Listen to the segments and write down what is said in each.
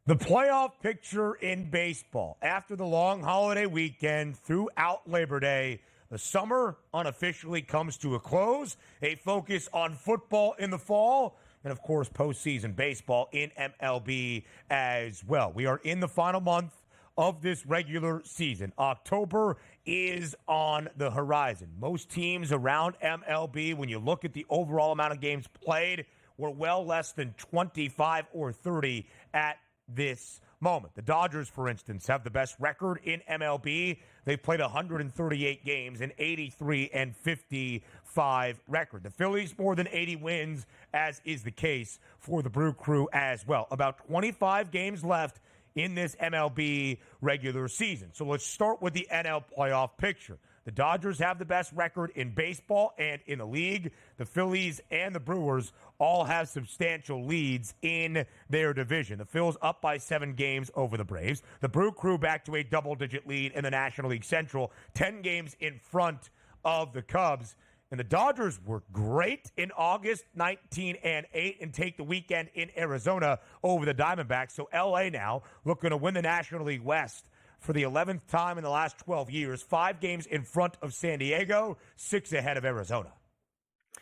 The playoff picture in baseball after the long holiday weekend throughout Labor Day, the summer unofficially comes to a close. A focus on football in the fall, and of course, postseason baseball in MLB as well. We are in the final month of this regular season. October is on the horizon. Most teams around MLB, when you look at the overall amount of games played, were well less than 25 or 30 at this moment. The Dodgers, for instance, have the best record in MLB. They've played 138 games, an 83-55 record. The Phillies, more than 80 wins, as is the case for the Brew Crew as well. About 25 games left in this MLB regular season. So let's start with the NL playoff picture. The Dodgers have the best record in baseball and in the league. The Phillies and the Brewers all have substantial leads in their division. The Phils up by 7 games over the Braves. The Brew Crew back to a double-digit lead in the National League Central, 10 games in front of the Cubs. And the Dodgers were great in August, 19-8, and take the weekend in Arizona over the Diamondbacks. So L.A. now looking to win the National League West for the 11th time in the last 12 years, 5 games in front of San Diego, 6 ahead of Arizona.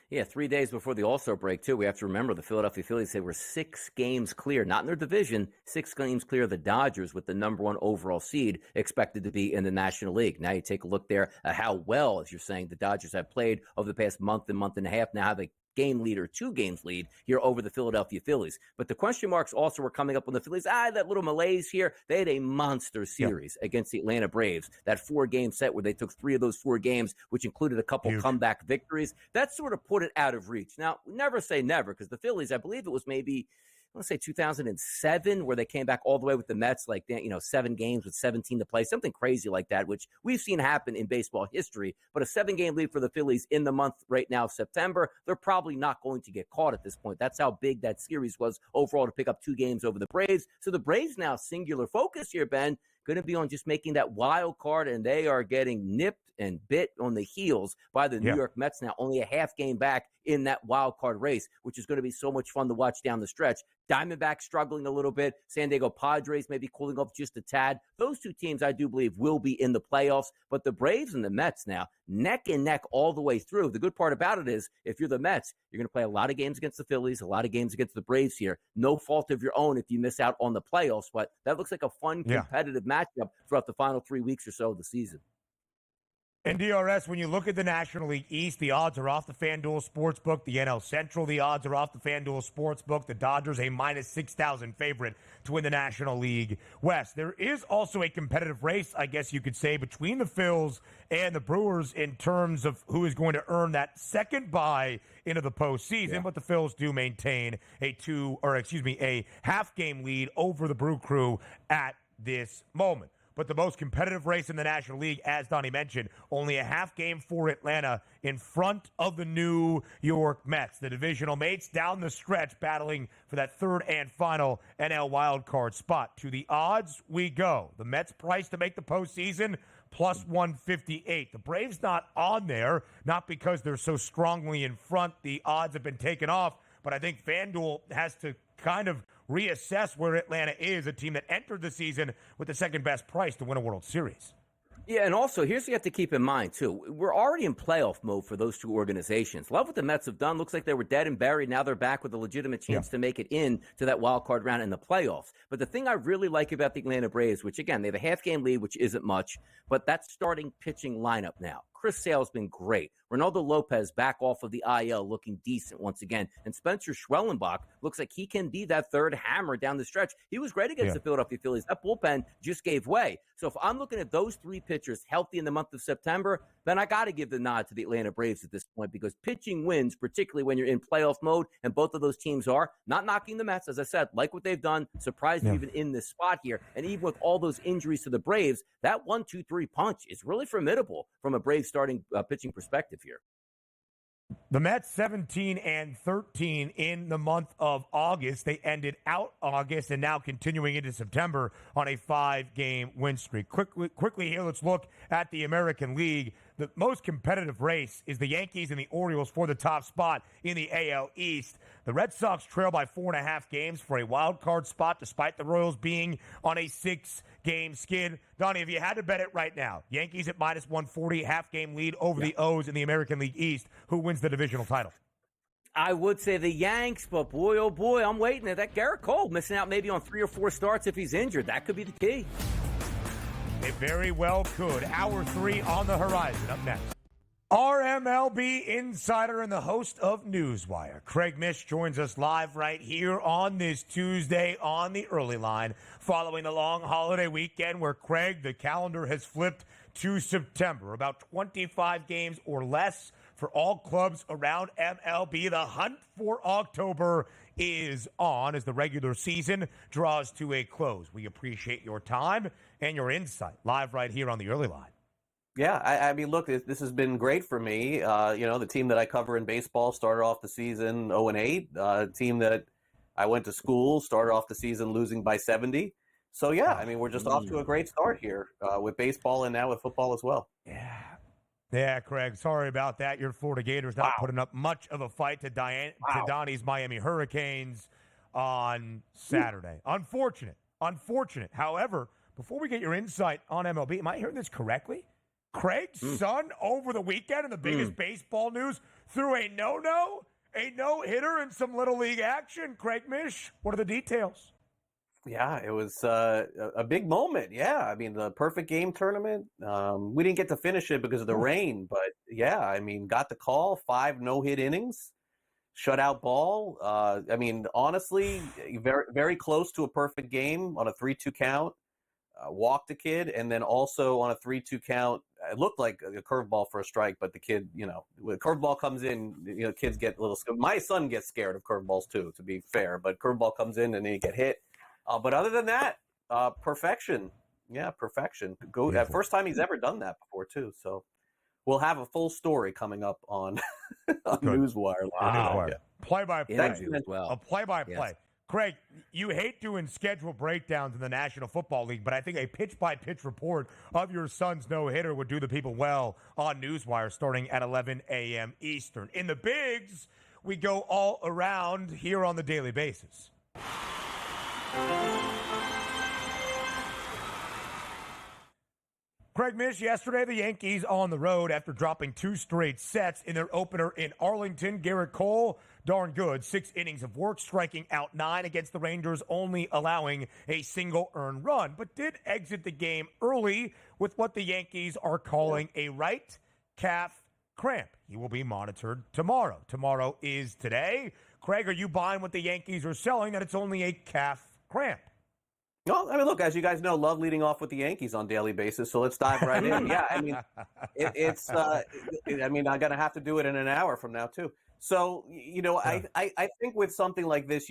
Yeah, 3 days before the All-Star break, too. We have to remember the Philadelphia Phillies, they were 6 games clear, not in their division, 6 games clear of the Dodgers with the number 1 overall seed expected to be in the National League. Now you take a look there at how well, as you're saying, the Dodgers have played over the past month and a half. Now have a game lead or 2 games lead here over the Philadelphia Phillies. But the question marks also were coming up on the Phillies. That little malaise here. They had a monster series against the Atlanta Braves. That 4-game set where they took 3 of those 4 games, which included a couple comeback victories. That sort of put it out of reach. Now, never say never, because the Phillies, I believe it was maybe, I want to say 2007, where they came back all the way with the Mets, 7 games with 17 to play, something crazy like that, which we've seen happen in baseball history. But a 7-game lead for the Phillies in the month right now of September, they're probably not going to get caught at this point. That's how big that series was overall to pick up 2 games over the Braves. So the Braves now singular focus here, Ben, going to be on just making that wild card, and they are getting nipped and bit on the heels by the New York Mets now, only a half game back in that wild card race, which is going to be so much fun to watch down the stretch. Diamondbacks struggling a little bit. San Diego Padres maybe cooling off just a tad. Those 2 teams, I do believe, will be in the playoffs. But the Braves and the Mets now, neck and neck all the way through. The good part about it is, if you're the Mets, you're going to play a lot of games against the Phillies, a lot of games against the Braves here. No fault of your own if you miss out on the playoffs. But that looks like a fun, competitive matchup throughout the final 3 weeks or so of the season. And DRS, when you look at the National League East, the odds are off the FanDuel Sportsbook. The NL Central, the odds are off the FanDuel Sportsbook. The Dodgers, a minus 6,000 favorite to win the National League West. There is also a competitive race, I guess you could say, between the Phils and the Brewers in terms of who is going to earn that second bye into the postseason. But the Phils do maintain a half-game lead over the Brew Crew at this moment. But the most competitive race in the National League, as Donnie mentioned, only a half game for Atlanta in front of the New York Mets. The divisional mates down the stretch battling for that third and final NL wildcard spot. To the odds we go. The Mets price to make the postseason, plus 158. The Braves not on there, not because they're so strongly in front. The odds have been taken off, but I think FanDuel has to kind of reassess where Atlanta is, a team that entered the season with the second best price to win a World Series. Yeah, and also, here's what you have to keep in mind, too. We're already in playoff mode for those 2 organizations. Love what the Mets have done. Looks like they were dead and buried. Now they're back with a legitimate chance to make it in to that wild card round in the playoffs. But the thing I really like about the Atlanta Braves, which, again, they have a half-game lead, which isn't much, but that starting pitching lineup now. Chris Sale's been great. Ronaldo Lopez back off of the IL looking decent once again. And Spencer Schwellenbach looks like he can be that third hammer down the stretch. He was great against the Philadelphia Phillies. That bullpen just gave way. So if I'm looking at those 3 pitchers healthy in the month of September, then I got to give the nod to the Atlanta Braves at this point, because pitching wins, particularly when you're in playoff mode, and both of those teams are. Not knocking the Mets, as I said, like what they've done, surprised even in this spot here. And even with all those injuries to the Braves, that 1-2-3 punch is really formidable from a Braves starting pitching perspective here. The Mets 17-13 in the month of August. They ended out August and now continuing into September on a 5-game win streak. Quickly here, let's look at the American League. the most competitive race is the Yankees and the Orioles for the top spot in the AL East. The Red Sox trail by 4.5 games for a wild card spot, despite the Royals being on a 6-game skid. Donnie, if you had to bet it right now, Yankees at minus 140, half-game lead over the O's in the American League East. Who wins the divisional title? I would say the Yanks, but boy, oh boy, I'm waiting. That Gerrit Cole missing out maybe on 3 or 4 starts if he's injured. That could be the key. It very well could. Hour 3 on the horizon. Up next, our MLB insider and the host of Newswire, Craig Mish, joins us live right here on this Tuesday on the early line, following the long holiday weekend where, Craig, the calendar has flipped to September. About 25 games or less for all clubs around MLB. The hunt for October is on as the regular season draws to a close. We appreciate your time and your insight live right here on the early line. Yeah, I mean, look, this has been great for me. The team that I cover in baseball started off the season 0-8. Team that I went to school started off the season losing by 70. So, yeah, I mean, we're just off to a great start here with baseball and now with football as well. Yeah, Craig, sorry about that. Your Florida Gators not putting up much of a fight to Donnie's Miami Hurricanes on Saturday. Unfortunate. However, before we get your insight on MLB, am I hearing this correctly? Craig's son over the weekend in the biggest baseball news threw a no-hitter and some Little League action. Craig Mish, what are the details? Yeah, it was a big moment. Yeah, I mean, the perfect game tournament. We didn't get to finish it because of the rain, but yeah, I mean, got the call, 5 no-hit innings, shutout ball. I mean, honestly, very, very close to a perfect game on a 3-2 count. Walked the kid, and then also on a 3-2 count, it looked like a curveball for a strike, but the kid, when a curveball comes in, kids get a little scared. My son gets scared of curveballs too, to be fair, but curveball comes in and then you get hit. But other than that, perfection. Yeah, perfection. First time he's ever done that before too. So we'll have a full story coming up on Newswire. Wow. Yeah. Play-by-play. Well. A play-by-play. Yes. Craig, you hate doing schedule breakdowns in the National Football League, but I think a pitch-by-pitch report of your son's no-hitter would do the people well on Newswire starting at 11 a.m. Eastern. In the bigs, we go all around here on the daily basis. Craig Mish, yesterday the Yankees on the road after dropping 2 straight sets in their opener in Arlington. Gerrit Cole, darn good, 6 innings of work, striking out 9 against the Rangers, only allowing a single earned run, but did exit the game early with what the Yankees are calling a right calf cramp. He will be monitored tomorrow. Tomorrow is today. Craig, are you buying what the Yankees are selling, that it's only a calf cramp? Well, I mean, look, as you guys know, love leading off with the Yankees on a daily basis, so let's dive right in. Yeah, I mean, I'm going to have to do it in an hour from now, too. So, I think with something like this,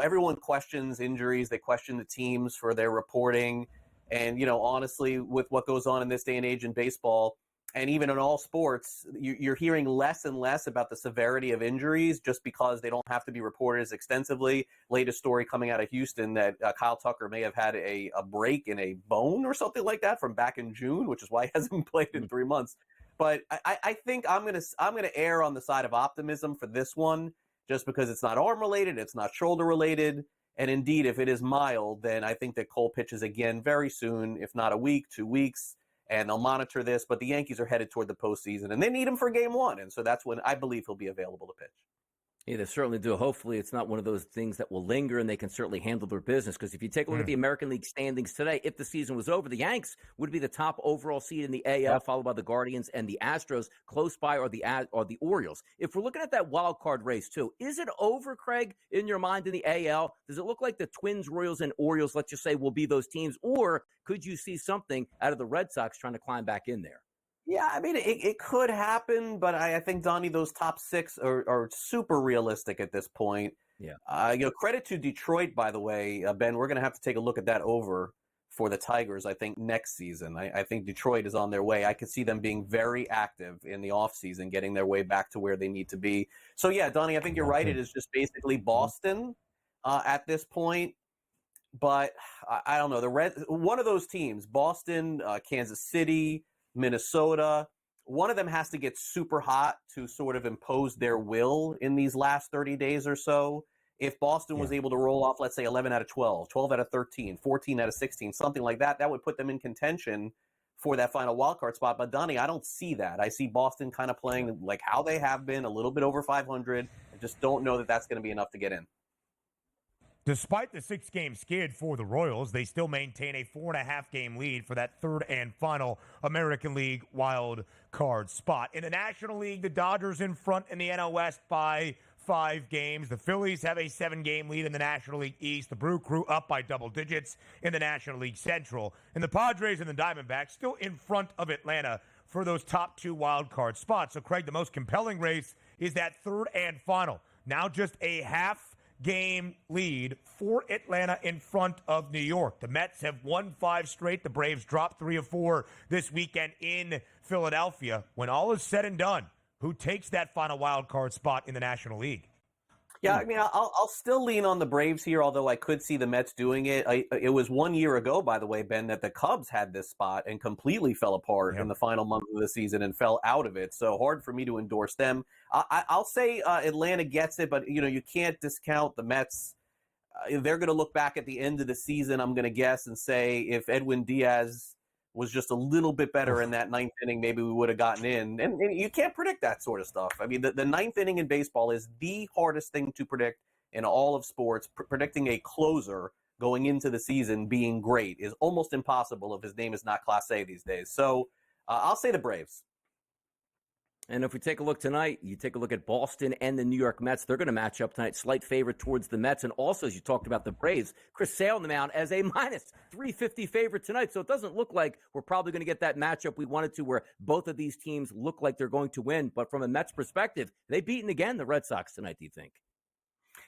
everyone questions injuries. They question the teams for their reporting. And, honestly, with what goes on in this day and age in baseball, and even in all sports, you're hearing less and less about the severity of injuries just because they don't have to be reported as extensively. Latest story coming out of Houston that Kyle Tucker may have had a break in a bone or something like that from back in June, which is why he hasn't played in 3 months. But I think I'm gonna err on the side of optimism for this one, just because it's not arm related, it's not shoulder related, and indeed, if it is mild, then I think that Cole pitches again very soon, if not a week, 2 weeks. And they'll monitor this, but the Yankees are headed toward the postseason, and they need him for Game 1, and so that's when I believe he'll be available to pitch. Yeah, they certainly do. Hopefully it's not one of those things that will linger and they can certainly handle their business. Because if you take a look at the American League standings today, if the season was over, the Yanks would be the top overall seed in the AL, followed by the Guardians and the Astros. Close by are the Orioles. If we're looking at that wild card race too, is it over, Craig, in your mind in the AL? Does it look like the Twins, Royals, and Orioles, let's just say, will be those teams? Or could you see something out of the Red Sox trying to climb back in there? Yeah, I mean, it could happen, but I think, Donnie, those top 6 are super realistic at this point. Yeah. Credit to Detroit, by the way, Ben. We're going to have to take a look at that over for the Tigers, I think, next season. I think Detroit is on their way. I could see them being very active in the offseason, getting their way back to where they need to be. So, yeah, Donnie, I think you're right. It is just basically Boston at this point. But I don't know. One of those teams, Boston, Kansas City, Minnesota, one of them has to get super hot to sort of impose their will in these last 30 days or so. If Boston was able to roll off, let's say 11 out of 12, 12 out of 13, 14 out of 16, something like that, that would put them in contention for that final wildcard spot. But Donnie, I don't see that. I see Boston kind of playing like how they have been, a little bit over 500. I just don't know that that's going to be enough to get in. Despite the 6-game skid for the Royals, they still maintain a 4.5-game lead for that third and final American League wild card spot. In the National League, the Dodgers in front in the NL West by 5 games. The Phillies have a 7-game lead in the National League East. The Brew Crew up by double digits in the National League Central. And the Padres and the Diamondbacks still in front of Atlanta for those top 2 wild card spots. So, Craig, the most compelling race is that third and final. Now just a half-game lead for Atlanta in front of New York. The Mets have won 5 straight. The Braves dropped 3 of 4 this weekend in Philadelphia. When all is said and done, who takes that final wild card spot in the National League? Yeah, I mean, I'll still lean on the Braves here, although I could see the Mets doing it. It was 1 year ago, by the way, Ben, that the Cubs had this spot and completely fell apart in the final month of the season and fell out of it. So hard for me to endorse them. I'll say Atlanta gets it, but you can't discount the Mets. They're going to look back at the end of the season, I'm going to guess, and say if Edwin Diaz was just a little bit better in that ninth inning, maybe we would have gotten in. And you can't predict that sort of stuff. I mean, the ninth inning in baseball is the hardest thing to predict in all of sports. Predicting a closer going into the season being great is almost impossible if his name is not Class A these days. So I'll say the Braves. And if we take a look tonight, you take a look at Boston and the New York Mets. They're going to match up tonight, slight favorite towards the Mets. And also, as you talked about the Braves, Chris Sale on the mound as a minus 350 favorite tonight. So it doesn't look like we're probably going to get that matchup we wanted to where both of these teams look like they're going to win. But from a Mets perspective, they've beaten again the Red Sox tonight, do you think?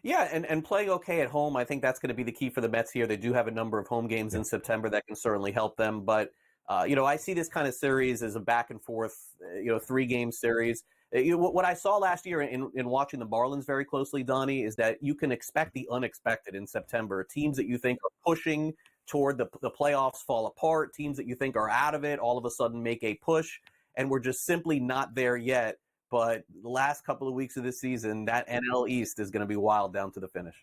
Yeah, and playing okay at home, I think that's going to be the key for the Mets here. They do have a number of home games in September that can certainly help them. But, I see this kind of series as a back and forth, 3-game series. What I saw last year in watching the Marlins very closely, Donnie, is that you can expect the unexpected in September. Teams that you think are pushing toward the playoffs fall apart. Teams that you think are out of it all of a sudden make a push, and we're just simply not there yet. But the last couple of weeks of this season, that NL East is going to be wild down to the finish.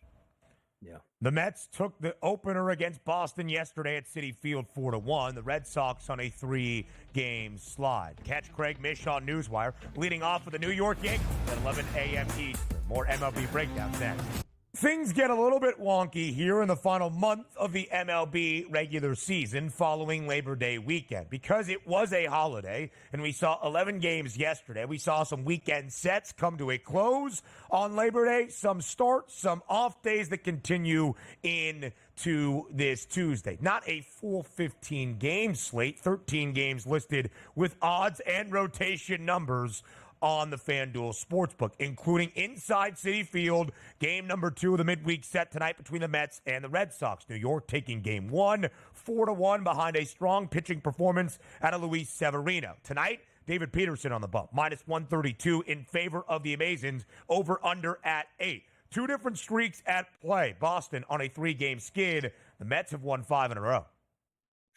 Yeah. The Mets took the opener against Boston yesterday at Citi Field 4-1. The Red Sox on a 3-game slide. Catch Craig Mish on Newswire, leading off with the New York Yankees at 11 a.m. Eastern. More MLB breakdowns next. Things get a little bit wonky here in the final month of the MLB regular season following Labor Day weekend. Because it was a holiday and we saw 11 games yesterday, we saw some weekend sets come to a close on Labor Day, some start, some off days that continue into this Tuesday. Not a full 15-game slate, 13 games listed with odds and rotation numbers on the FanDuel Sportsbook, including inside Citi Field, game number 2 of the midweek set tonight between the Mets and the Red Sox. New York taking game 1, 4-1 behind a strong pitching performance out of Luis Severino. Tonight, David Peterson on the bump, minus 132 in favor of the Amazons, over under at 8. 2 different streaks at play. Boston on a 3-game skid. The Mets have won 5 in a row.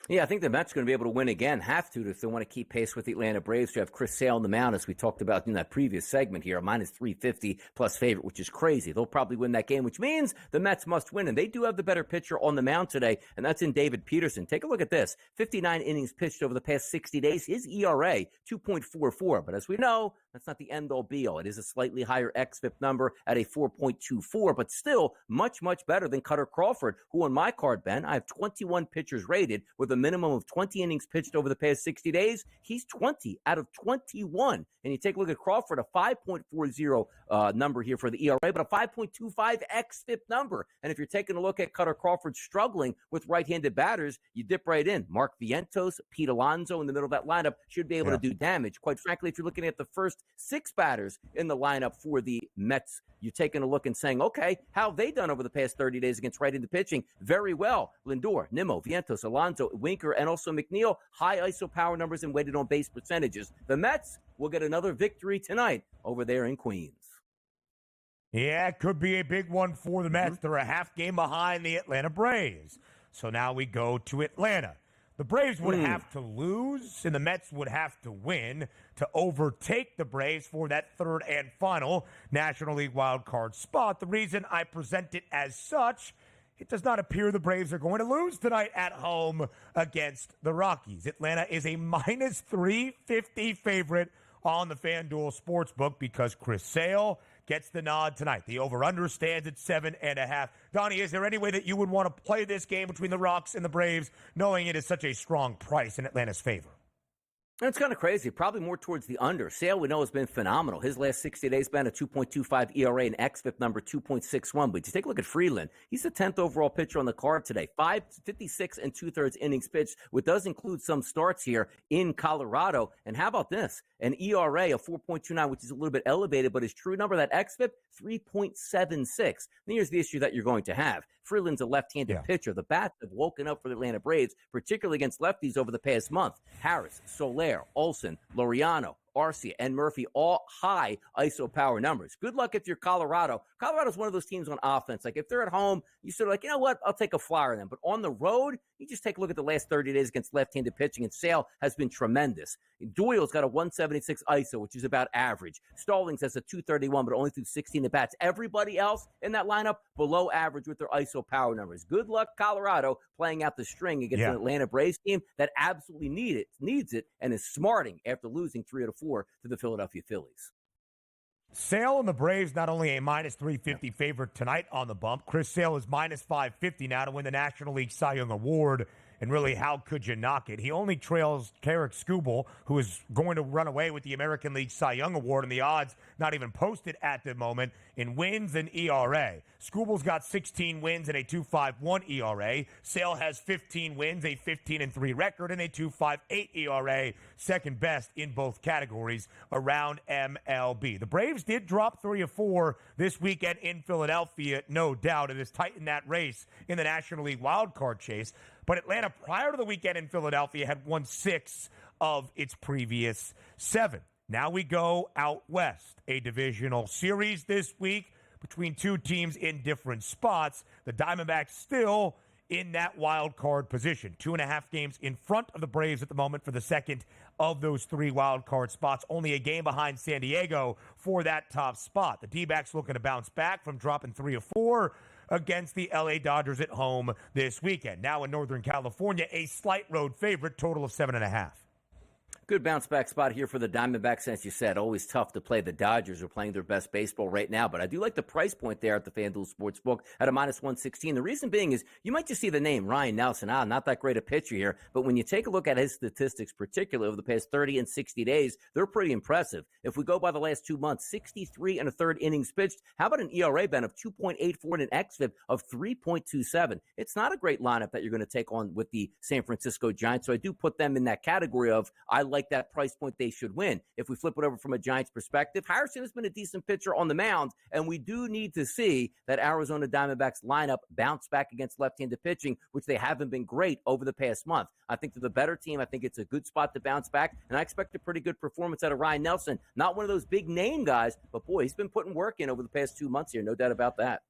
Yeah, I think the Mets are going to be able to win again, have to, if they want to keep pace with the Atlanta Braves. You have Chris Sale on the mound, as we talked about in that previous segment here, a minus 350 plus favorite, which is crazy. They'll probably win that game, which means the Mets must win, and they do have the better pitcher on the mound today, and that's in David Peterson. Take a look at this. 59 innings pitched over the past 60 days. His ERA, 2.44, but as we know, that's not the end-all be-all. It is a slightly higher xFIP number at a 4.24, but still much, much better than Cutter Crawford, who on my card, Ben, I have 21 pitchers rated with a minimum of 20 innings pitched over the past 60 days. He's 20 out of 21. And you take a look at Crawford, a 5.40 number here for the ERA, but a 5.25 xFIP number. And if you're taking a look at Cutter Crawford struggling with right-handed batters, you dip right in. Mark Vientos, Pete Alonso in the middle of that lineup should be able to do damage. Quite frankly, if you're looking at the first 6 batters in the lineup for the Mets, you're taking a look and saying, okay, how have they done over the past 30 days against right-handed pitching? Very well. Lindor, Nimmo, Vientos, Alonso, Winker, and also McNeil, high ISO power numbers and weighted on base percentages. The Mets will get another victory tonight over there in Queens. Yeah, it could be a big one for the Mets. They're a half game behind the Atlanta Braves. So now we go to Atlanta. The Braves would have to lose, and the Mets would have to win to overtake the Braves for that third and final National League wild card spot. The reason I present it as such, it does not appear the Braves are going to lose tonight at home against the Rockies. Atlanta is a minus 350 favorite on the FanDuel Sportsbook because Chris Sale gets the nod tonight. The over-under stands at 7.5. Donnie, is there any way that you would want to play this game between the Rocks and the Braves, knowing it is such a strong price in Atlanta's favor? It's kind of crazy. Probably more towards the under. Sale, we know, has been phenomenal. His last 60 days been a 2.25 ERA and xFIP number 2.61. But you take a look at Freeland. He's the 10th overall pitcher on the card today. 56 and 2/3 innings pitched, which does include some starts here in Colorado. And how about this? An ERA of 4.29, which is a little bit elevated, but his true number, that xFIP, 3.76. Then here's the issue that you're going to have. Freeland's a left-handed pitcher. The bats have woken up for the Atlanta Braves, particularly against lefties over the past month. Harris, Soler, Olsen, Laureano, Arcia, and Murphy, all high ISO power numbers. Good luck if you're Colorado. Colorado's one of those teams on offense. Like, if they're at home, you sort of like, you know what, I'll take a flyer on them. But on the road, you just take a look at the last 30 days against left-handed pitching, and Sale has been tremendous. Doyle's got a 176 ISO, which is about average. Stallings has a 231, but only through 16 at-bats. Everybody else in that lineup, below average with their ISO power numbers. Good luck, Colorado, playing out the string against an Atlanta Braves team that absolutely needs it, and is smarting after losing 3 out of 4 to the Philadelphia Phillies. Sale and the Braves not only a minus 350 favorite tonight on the bump. Chris Sale is minus 550 now to win the National League Cy Young Award. And really, how could you knock it? He only trails Carrick Skubal, who is going to run away with the American League Cy Young Award, and the odds not even posted at the moment in wins and ERA. Skubal's got 16 wins and a 2.51 ERA. Sale has 15 wins, a 15-3 record, and a 2.58 ERA, second best in both categories around MLB. The Braves did drop 3 of 4 this weekend in Philadelphia, no doubt. It has tightened that race in the National League wildcard chase. But Atlanta, prior to the weekend in Philadelphia, had won 6 of its previous 7. Now we go out west. A divisional series this week between two teams in different spots. The Diamondbacks still in that wild card position. 2.5 games in front of the Braves at the moment for the second of those 3 wild card spots. Only a game behind San Diego for that top spot. The D-backs looking to bounce back from dropping 3 of 4 against the LA Dodgers at home this weekend. Now in Northern California, a slight road favorite, total of 7.5. Good bounce back spot here for the Diamondbacks. As you said, always tough to play. The Dodgers are playing their best baseball right now, but I do like the price point there at the FanDuel Sportsbook at a minus 116. The reason being is you might just see the name Ryan Nelson. Not that great a pitcher here, but when you take a look at his statistics, particularly over the past 30 and 60 days, they're pretty impressive. If we go by the last 2 months, 63 1/3 innings pitched. How about an ERA, Ben, of 2.84 and an xFIP of 3.27? It's not a great lineup that you're going to take on with the San Francisco Giants, so I do put them in that category of I like that price point, they should win. If we flip it over from a Giants perspective, Harrison has been a decent pitcher on the mound, and we do need to see that Arizona Diamondbacks lineup bounce back against left-handed pitching, which they haven't been great over the past month. I think they're the better team. I think it's a good spot to bounce back, and I expect a pretty good performance out of Ryan Nelson. Not one of those big name guys, but boy, he's been putting work in over the past 2 months here, no doubt about that.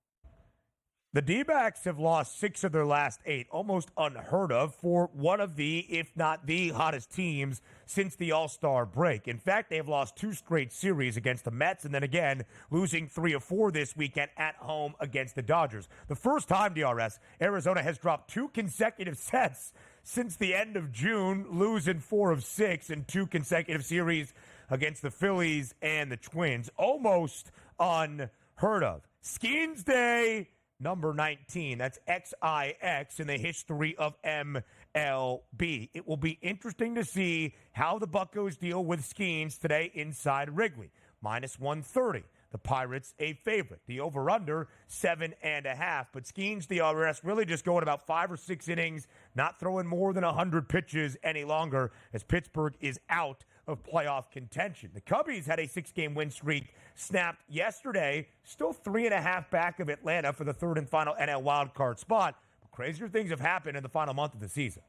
The D-backs have lost 6 of their last 8, almost unheard of for one of the, if not the hottest teams since the All-Star break. In fact, they have lost 2 straight series against the Mets, and then again, losing 3 of 4 this weekend at home against the Dodgers. The first time, DRS, Arizona has dropped 2 consecutive sets since the end of June, losing 4 of 6 in 2 consecutive series against the Phillies and the Twins. Almost unheard of. Skeens Day number 19. That's XIX in the history of MLB. It will be interesting to see how the Buccos deal with Skeens today inside Wrigley. Minus 130. The Pirates a favorite. The over-under, 7.5. But Skeens, the RS, really just going about 5 or 6 innings, not throwing more than 100 pitches any longer as Pittsburgh is out of playoff contention. The Cubbies had a 6-game win streak snapped yesterday, still 3.5 back of Atlanta for the third and final NL wildcard spot. But crazier things have happened in the final month of the season.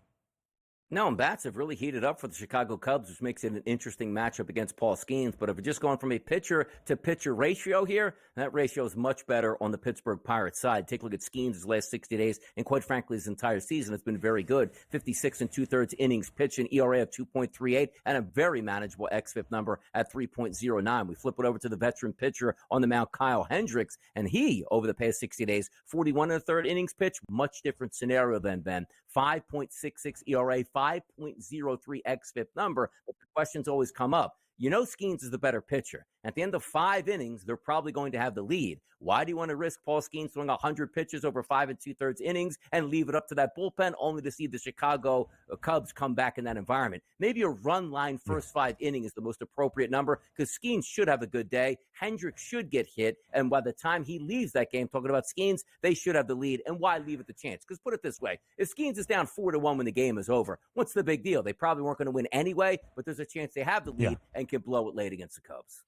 No, and bats have really heated up for the Chicago Cubs, which makes it an interesting matchup against Paul Skeens. But if we're just going from a pitcher-to-pitcher ratio here, that ratio is much better on the Pittsburgh Pirates side. Take a look at Skeens' last 60 days, and quite frankly, his entire season has been very good. 56 and two-thirds innings pitched, an ERA of 2.38, and a very manageable xFIP number at 3.09. We flip it over to the veteran pitcher on the mound, Kyle Hendricks, and he, over the past 60 days, 41 and a third innings pitched, much different scenario than Ben. 5.66 ERA, 5.03 xFIP number, but the questions always come up. You know Skeens is the better pitcher. At the end of 5 innings, they're probably going to have the lead. Why do you want to risk Paul Skeens throwing 100 pitches over 5 2/3 innings and leave it up to that bullpen only to see the Chicago Cubs come back in that environment? Maybe a run line first 5 innings is the most appropriate number because Skeens should have a good day. Hendricks should get hit. And by the time he leaves that game, talking about Skeens, they should have the lead. And why leave it the chance? Because put it this way, if Skeens is down 4-1 when the game is over, what's the big deal? They probably weren't going to win anyway, but there's a chance they have the lead and can blow it late against the Cubs.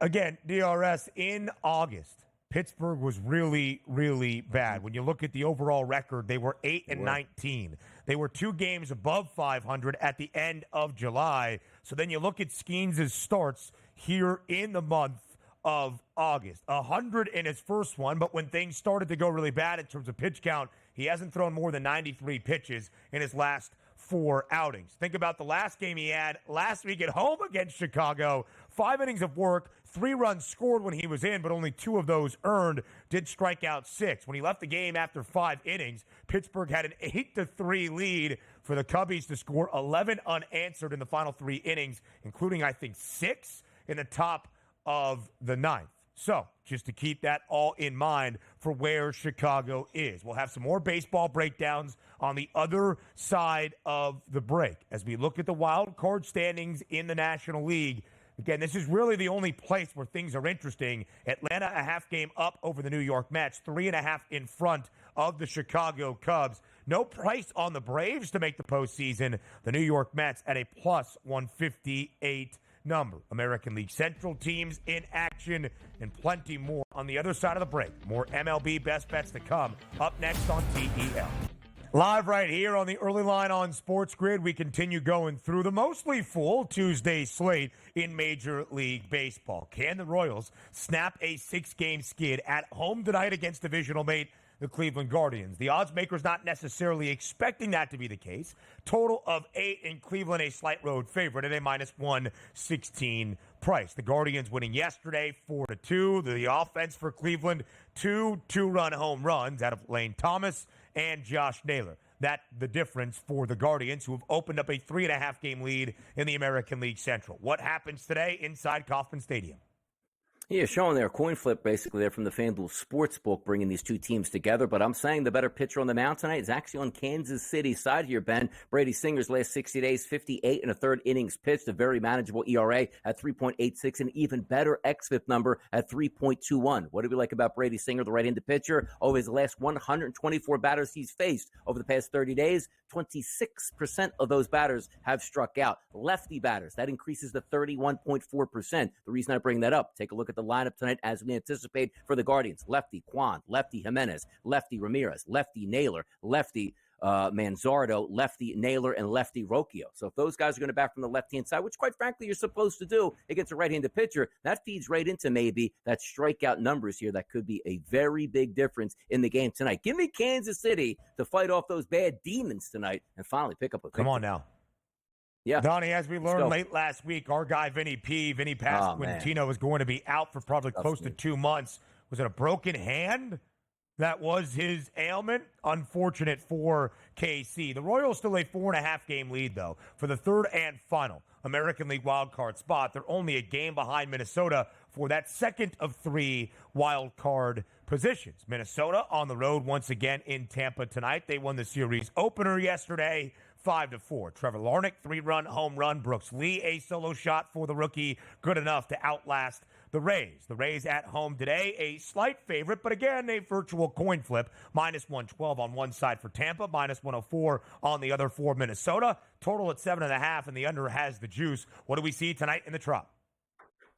Again, DRS, in August, Pittsburgh was really, really bad. When you look at the overall record, they were 8-19. They were 2 games above 500 at the end of July. So then you look at Skeens' starts here in the month of August. 100 in his first one, but when things started to go really bad in terms of pitch count, he hasn't thrown more than 93 pitches in his last 4 outings. Think about the last game he had last week at home against Chicago. 5 innings of work, 3 runs scored when he was in, but only 2 of those earned. Did strike out 6. When he left the game after 5 innings, Pittsburgh had an 8-3 lead for the Cubbies to score 11 unanswered in the final 3 innings, including, I think, 6 in the top of the 9th. So, just to keep that all in mind for where Chicago is. We'll have some more baseball breakdowns on the other side of the break as we look at the wild card standings in the National League. Again, this is really the only place where things are interesting. Atlanta a half game up over the New York Mets, 3.5 in front of the Chicago Cubs. No price on the Braves to make the postseason. The New York Mets at a plus 158 number. American League Central teams in action and plenty more on the other side of the break. More MLB best bets to come up next on TEL. Live right here on the early line on SportsGrid, we continue going through the mostly full Tuesday slate in Major League Baseball. Can the Royals snap a 6-game skid at home tonight against divisional mate the Cleveland Guardians? The odds makers not necessarily expecting that to be the case. Total of 8 in Cleveland, a slight road favorite at a minus 116 price. The Guardians winning yesterday 4-2. The offense for Cleveland, 2 2-run home runs out of Lane Thomas and Josh Naylor. That the difference for the Guardians, who have opened up a 3.5-game lead in the American League Central. What happens today inside Kauffman Stadium? Yeah, showing their coin flip basically there from the FanDuel Sportsbook, bringing these two teams together. But I'm saying the better pitcher on the mound tonight is actually on Kansas City's side here, Ben. Brady Singer's last 60 days, 58 and a third innings pitched, a very manageable ERA at 3.86, an even better xFIP number at 3.21. What do we like about Brady Singer, the right-handed pitcher? Over his last 124 batters he's faced over the past 30 days, 26% of those batters have struck out. Lefty batters, that increases to 31.4%. The reason I bring that up, take a look at the lineup tonight as we anticipate for the Guardians. Lefty Kwan, lefty Jimenez, lefty Ramirez, lefty Naylor, lefty Manzardo, lefty Naylor, and lefty Rocchio. So if those guys are going to bat from the left-hand side, which quite frankly you're supposed to do against a right-handed pitcher, that feeds right into maybe that strikeout numbers here that could be a very big difference in the game tonight. Give me Kansas City to fight off those bad demons tonight and finally pick up a victory. Come on now. Yeah. Donnie, as we learned late last week, our guy Vinny Pasquantino was going to be out for probably close to 2 months. Was it a broken hand? That was his ailment. Unfortunate for KC. The Royals still a 4.5-game lead, though, for the third and final American League wildcard spot. They're only a game behind Minnesota for that second of 3 wildcard positions. Minnesota on the road once again in Tampa tonight. They won the series opener yesterday, 5-4. Trevor Larnach, 3-run home run. Brooks Lee, a solo shot for the rookie. Good enough to outlast the Rays. The Rays at home today, a slight favorite, but again, a virtual coin flip. Minus 112 on one side for Tampa, minus 104 on the other for Minnesota. Total at 7.5, and the under has the juice. What do we see tonight in the Trop?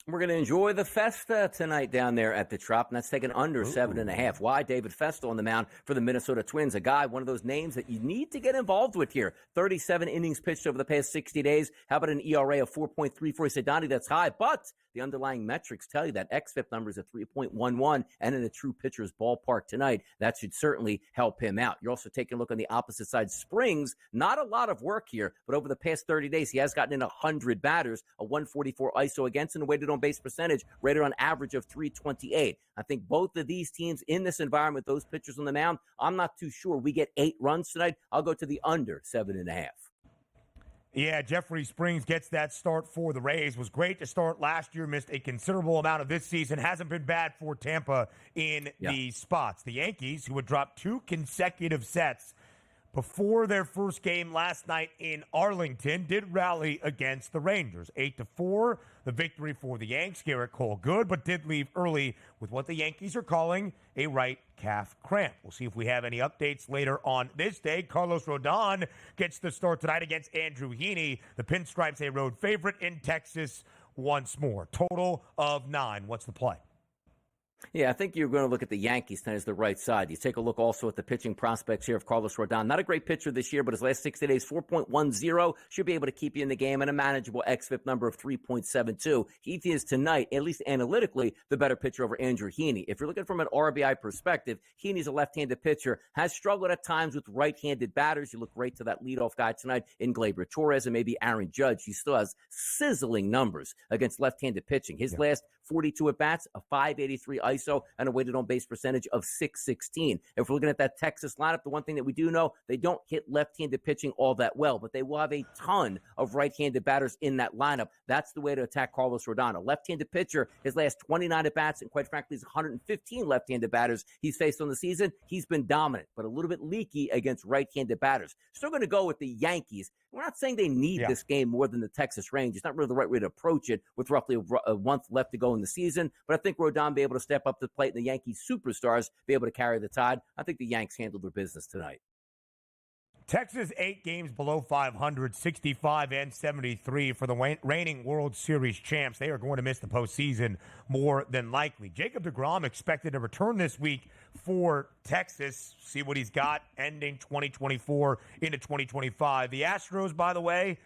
We're going to enjoy the Festa tonight down there at the Trop, and that's taken under 7.5. Why? David Festa on the mound for the Minnesota Twins, a guy, one of those names that you need to get involved with here. 37 innings pitched over the past 60 days. How about an ERA of 4.34? He said, Donnie, that's high, but the underlying metrics tell you that xFIP number is at 3.11, and in a true pitcher's ballpark tonight, that should certainly help him out. You're also taking a look on the opposite side. Springs, not a lot of work here, but over the past 30 days, he has gotten in 100 batters, a 144 ISO against, and a weighted on base percentage rated on average of 328. I think both of these teams in this environment, those pitchers on the mound, I'm not too sure. We get 8 runs tonight. I'll go to the under 7.5. Yeah, Jeffrey Springs gets that start for the Rays. Was great to start last year, missed a considerable amount of this season. Hasn't been bad for Tampa in these spots. The Yankees, who had dropped 2 consecutive sets before their first game last night in Arlington, did rally against the Rangers. 8-4, the victory for the Yanks. Gerrit Cole good, but did leave early with what the Yankees are calling a right calf cramp. We'll see if we have any updates later on this day. Carlos Rodon gets the start tonight against Andrew Heaney. The Pinstripes, a road favorite in Texas once more. Total of 9. What's the play? Yeah, I think you're going to look at the Yankees tonight as the right side. You take a look also at the pitching prospects here of Carlos Rodon. Not a great pitcher this year, but his last 60 days, 4.10, should be able to keep you in the game, and a manageable xFIP number of 3.72. He is tonight, at least analytically, the better pitcher over Andrew Heaney. If you're looking from an RBI perspective, Heaney's a left-handed pitcher, has struggled at times with right-handed batters. You look right to that leadoff guy tonight in Gleyber Torres and maybe Aaron Judge. He still has sizzling numbers against left-handed pitching. His last 42 at-bats, a 583 ISO, and a weighted on-base percentage of 616. If we're looking at that Texas lineup, the one thing that we do know, they don't hit left-handed pitching all that well, but they will have a ton of right-handed batters in that lineup. That's the way to attack Carlos Rodon. A left-handed pitcher, his last 29 at-bats, and quite frankly, his 115 left-handed batters he's faced on the season, he's been dominant, but a little bit leaky against right-handed batters. Still going to go with the Yankees. We're not saying they need this game more than the Texas Rangers. It's not really the right way to approach it with roughly a month left to go in the season. But I think Rodon be able to step up to the plate and the Yankees superstars be able to carry the tide. I think the Yanks handled their business tonight. Texas 8 games below 500, 65 and 73 for the reigning World Series champs. They are going to miss the postseason more than likely. Jacob deGrom expected to return this week for Texas. See what he's got ending 2024 into 2025. The Astros, by the way,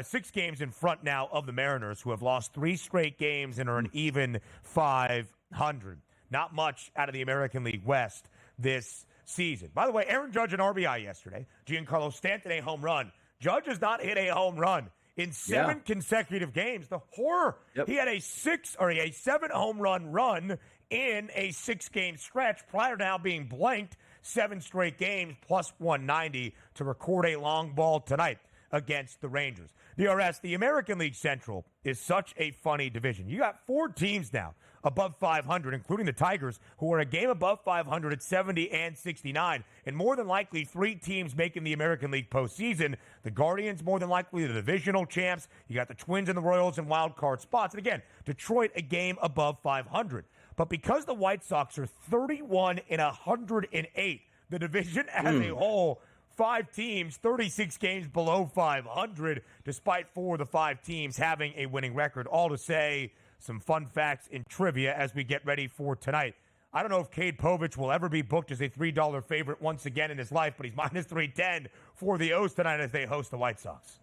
6 games in front now of the Mariners, who have lost 3 straight games and are an even 500. Not much out of the American League West this season. By the way, Aaron Judge an RBI yesterday. Giancarlo Stanton a home run. Judge has not hit a home run in 7 consecutive games. The horror. He had a 7 home run in a 6-game stretch prior to now being blanked 7 straight games plus 190 to record a long ball tonight against the Rangers. DRS, the American League Central is such a funny division. You got 4 teams now above 500, including the Tigers, who are a game above 500 at 70 and 69, and more than likely 3 teams making the American League postseason. The Guardians, more than likely the divisional champs. You got the Twins and the Royals in wild card spots. And again, Detroit, a game above 500. But because the White Sox are 31 and 108, the division as a whole, 5 teams, 36 games below 500, despite 4 of the 5 teams having a winning record. All to say, some fun facts in trivia as we get ready for tonight. I don't know if Cade Povich will ever be booked as a $3 favorite once again in his life, but he's minus 310 for the O's tonight as they host the White Sox.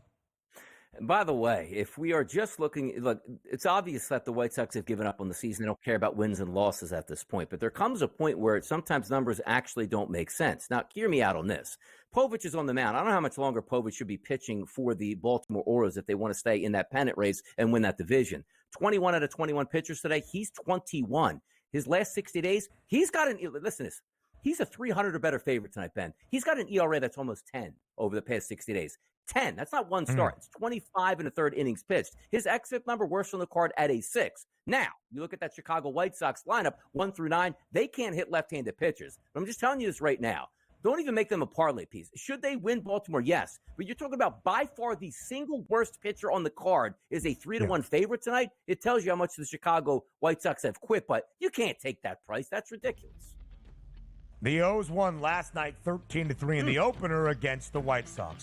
And by the way, if we are just looking, look, it's obvious that the White Sox have given up on the season. They don't care about wins and losses at this point. But there comes a point where sometimes numbers actually don't make sense. Now, hear me out on this. Povich is on the mound. I don't know how much longer Povich should be pitching for the Baltimore Orioles if they want to stay in that pennant race and win that division. 21 out of 21 pitchers today. He's 21. His last 60 days, he's got listen to this. He's a 300 or better favorite tonight, Ben. He's got an ERA that's almost 10 over the past 60 days. 10. That's not one start. It's 25 and a third innings pitched. His xFIP number worse on the card at a 6. Now, you look at that Chicago White Sox lineup, 1 through 9, they can't hit left-handed pitchers. But I'm just telling you this right now. Don't even make them a parlay piece. Should they win Baltimore? Yes. But you're talking about by far the single worst pitcher on the card is a 3-1 favorite tonight. It tells you how much the Chicago White Sox have quit, but you can't take that price. That's ridiculous. The O's won last night 13-3 in the opener against the White Sox.